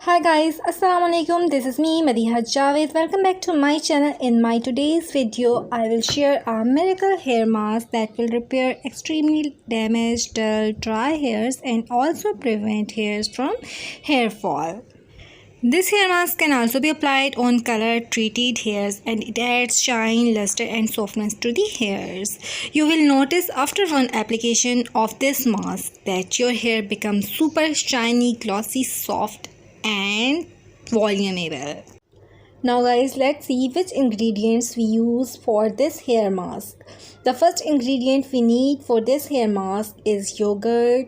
Hi guys, Assalamu Alaikum. This is me, Madiha Javaid. Welcome back to my channel. In my today's video, I will share a miracle hair mask that will repair extremely damaged, dull, dry hairs and also prevent hairs from hair fall. This hair mask can also be applied on color treated hairs and it adds shine, luster and softness to the hairs. You will notice after one application of this mask that your hair becomes super shiny, glossy, soft and volumeable. Now guys, let's see which ingredients we use for this hair mask. The first ingredient we need for this hair mask is yogurt,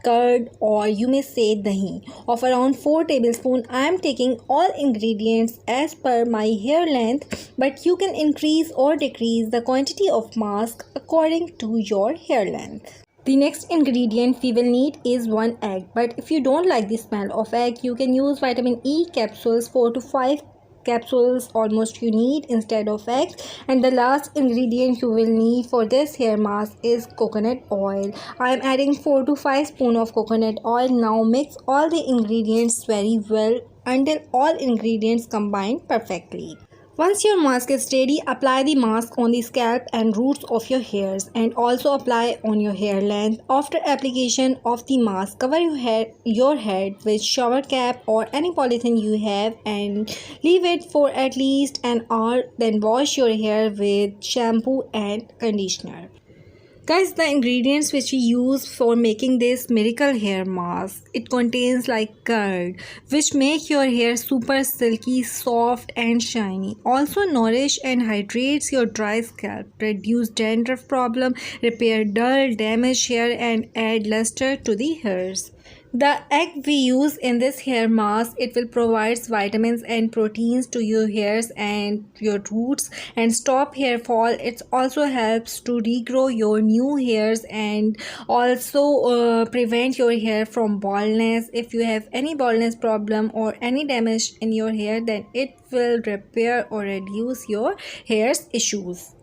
curd, or you may say dahi of around 4 tablespoons. I am taking all ingredients as per my hair length, but you can increase or decrease the quantity of mask according to your hair length. The next ingredient we will need is 1 egg, but if you don't like the smell of egg, you can use vitamin E capsules, 4 to 5 capsules almost you need instead of eggs. And the last ingredient you will need for this hair mask is coconut oil. I am adding 4 to 5 spoons of coconut oil. Now mix all the ingredients very well until all ingredients combine perfectly. Once your mask is ready, apply the mask on the scalp and roots of your hairs and also apply on your hair length. After application of the mask, cover your head with shower cap or any polythene you have and leave it for at least an hour. Then wash your hair with shampoo and conditioner. Guys, the ingredients which we use for making this miracle hair mask, it contains like curd, which make your hair super silky, soft and shiny. Also nourish and hydrates your dry scalp, reduce dandruff problem, repair dull, damaged hair and add luster to the hairs. The egg we use in this hair mask, it will provide vitamins and proteins to your hairs and your roots and stop hair fall. It also helps to regrow your new hairs and also prevent your hair from baldness. If you have any baldness problem or any damage in your hair, then it will repair or reduce your hair's issues.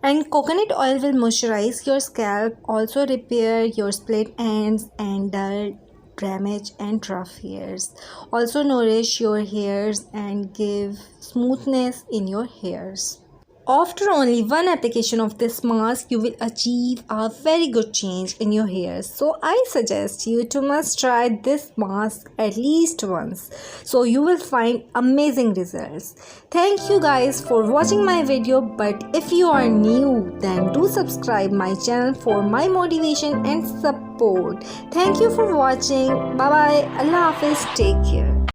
And coconut oil will moisturize your scalp, also repair your split ends and dull, damage and rough hairs. Also nourish your hairs and give smoothness in your hairs. After only one application of this mask, you will achieve a very good change in your hair. So I suggest you to must try this mask at least once. So you will find amazing results. Thank you guys for watching my video. But if you are new, then do subscribe my channel for my motivation and support. Thank you for watching. Bye bye. Allah Hafiz. Take care.